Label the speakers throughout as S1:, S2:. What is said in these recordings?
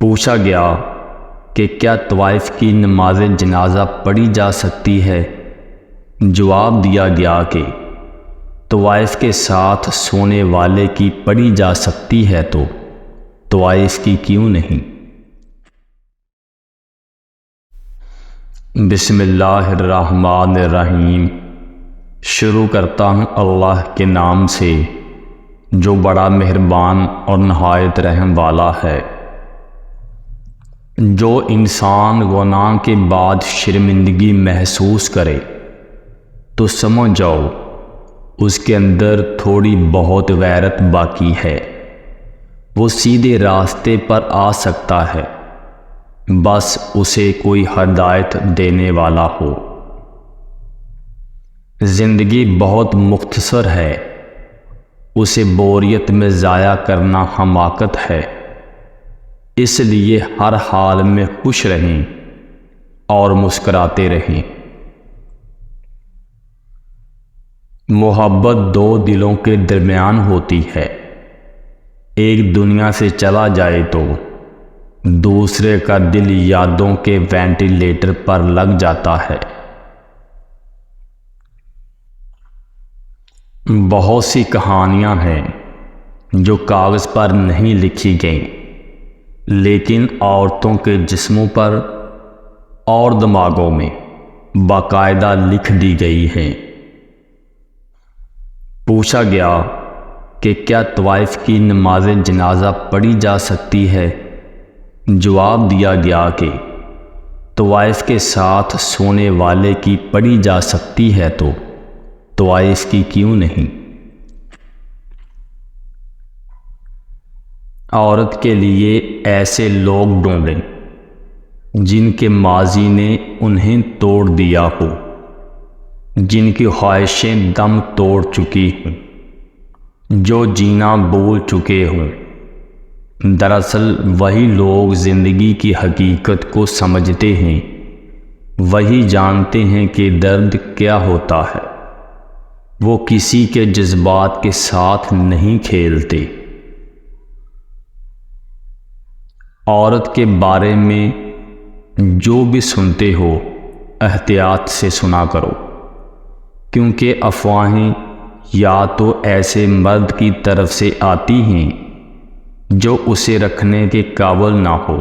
S1: پوچھا گیا کہ کیا طوائف کی نماز جنازہ پڑھی جا سکتی ہے؟ جواب دیا گیا کہ طوائف کے ساتھ سونے والے کی پڑھی جا سکتی ہے تو طوائف کی کیوں نہیں؟ بسم اللہ الرحمن الرحیم۔ شروع کرتا ہوں اللہ کے نام سے جو بڑا مہربان اور نہایت رحم والا ہے۔ جو انسان گناہ کے بعد شرمندگی محسوس کرے تو سمجھ جاؤ اس کے اندر تھوڑی بہت غیرت باقی ہے، وہ سیدھے راستے پر آ سکتا ہے، بس اسے کوئی ہدایت دینے والا ہو۔ زندگی بہت مختصر ہے، اسے بوریت میں ضائع کرنا حماقت ہے، اس لیے ہر حال میں خوش رہیں اور مسکراتے رہیں۔ محبت دو دلوں کے درمیان ہوتی ہے، ایک دنیا سے چلا جائے تو دوسرے کا دل یادوں کے وینٹیلیٹر پر لگ جاتا ہے۔ بہت سی کہانیاں ہیں جو کاغذ پر نہیں لکھی گئیں لیکن عورتوں کے جسموں پر اور دماغوں میں باقاعدہ لکھ دی گئی ہیں۔ پوچھا گیا کہ کیا طوائف کی نماز جنازہ پڑھی جا سکتی ہے؟ جواب دیا گیا کہ طوائف کے ساتھ سونے والے کی پڑھی جا سکتی ہے تو طوائف کی کیوں نہیں؟ عورت کے لیے ایسے لوگ ڈھونڈیں جن کے ماضی نے انہیں توڑ دیا ہو، جن کی خواہشیں دم توڑ چکی ہوں، جو جینا بھول چکے ہوں۔ دراصل وہی لوگ زندگی کی حقیقت کو سمجھتے ہیں، وہی جانتے ہیں کہ درد کیا ہوتا ہے، وہ کسی کے جذبات کے ساتھ نہیں کھیلتے۔ عورت کے بارے میں جو بھی سنتے ہو احتیاط سے سنا کرو، کیونکہ افواہیں یا تو ایسے مرد کی طرف سے آتی ہیں جو اسے رکھنے کے قابل نہ ہو،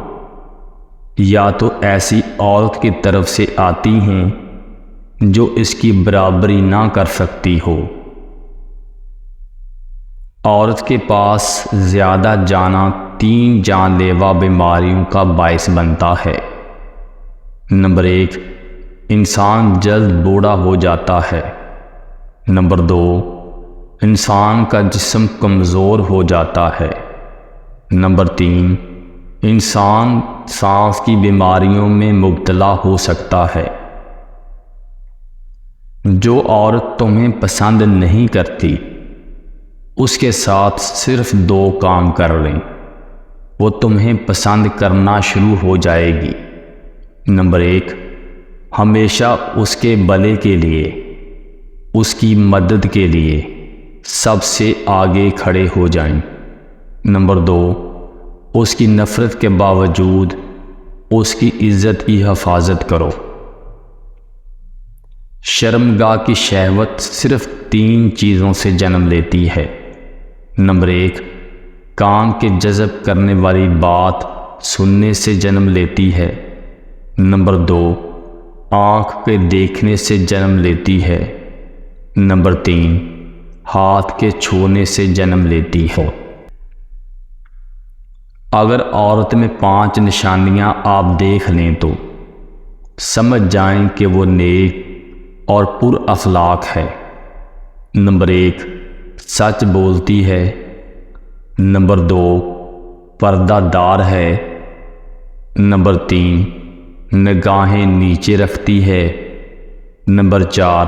S1: یا تو ایسی عورت کی طرف سے آتی ہیں جو اس کی برابری نہ کر سکتی ہو۔ عورت کے پاس زیادہ جانا 3 جان لیوا بیماریوں کا باعث بنتا ہے۔ نمبر 1، انسان جلد بوڑھا ہو جاتا ہے۔ نمبر 2، انسان کا جسم کمزور ہو جاتا ہے۔ نمبر 3، انسان سانس کی بیماریوں میں مبتلا ہو سکتا ہے۔ جو عورت تمہیں پسند نہیں کرتی اس کے ساتھ صرف 2 کام کر لیں، وہ تمہیں پسند کرنا شروع ہو جائے گی۔ نمبر 1، ہمیشہ اس کے بھلے کے لیے، اس کی مدد کے لیے سب سے آگے کھڑے ہو جائیں۔ نمبر 2، اس کی نفرت کے باوجود اس کی عزت کی حفاظت کرو۔ شرمگاہ کی شہوت صرف 3 چیزوں سے جنم لیتی ہے۔ نمبر 1، کان کے جذب کرنے والی بات سننے سے جنم لیتی ہے۔ نمبر 2، آنکھ کے دیکھنے سے جنم لیتی ہے۔ نمبر 3، ہاتھ کے چھونے سے جنم لیتی ہے۔ اگر عورت میں 5 نشانیاں آپ دیکھ لیں تو سمجھ جائیں کہ وہ نیک اور پر اخلاق ہے۔ نمبر 1، سچ بولتی ہے۔ نمبر 2، پردہ دار ہے۔ نمبر 3، نگاہیں نیچے رکھتی ہے۔ نمبر 4،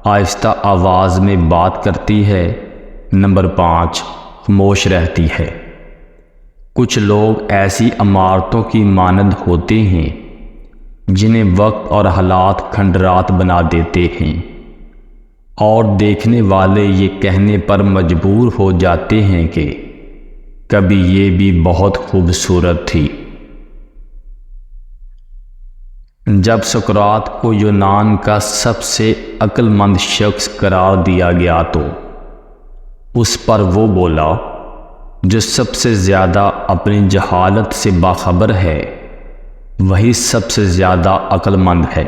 S1: آہستہ آواز میں بات کرتی ہے۔ نمبر 5، خاموش رہتی ہے۔ کچھ لوگ ایسی عمارتوں کی مانند ہوتے ہیں جنہیں وقت اور حالات کھنڈرات بنا دیتے ہیں، اور دیکھنے والے یہ کہنے پر مجبور ہو جاتے ہیں کہ کبھی یہ بھی بہت خوبصورت تھی۔ جب سقراط کو یونان کا سب سے عقل مند شخص قرار دیا گیا تو اس پر وہ بولا جو سب سے زیادہ اپنی جہالت سے باخبر ہے وہی سب سے زیادہ عقل مند ہے۔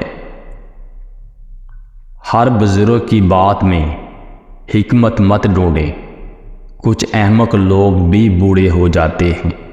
S1: ہر بزرگ کی بات میں حکمت مت ڈھونڈیں، کچھ احمق لوگ بھی بوڑھے ہو جاتے ہیں۔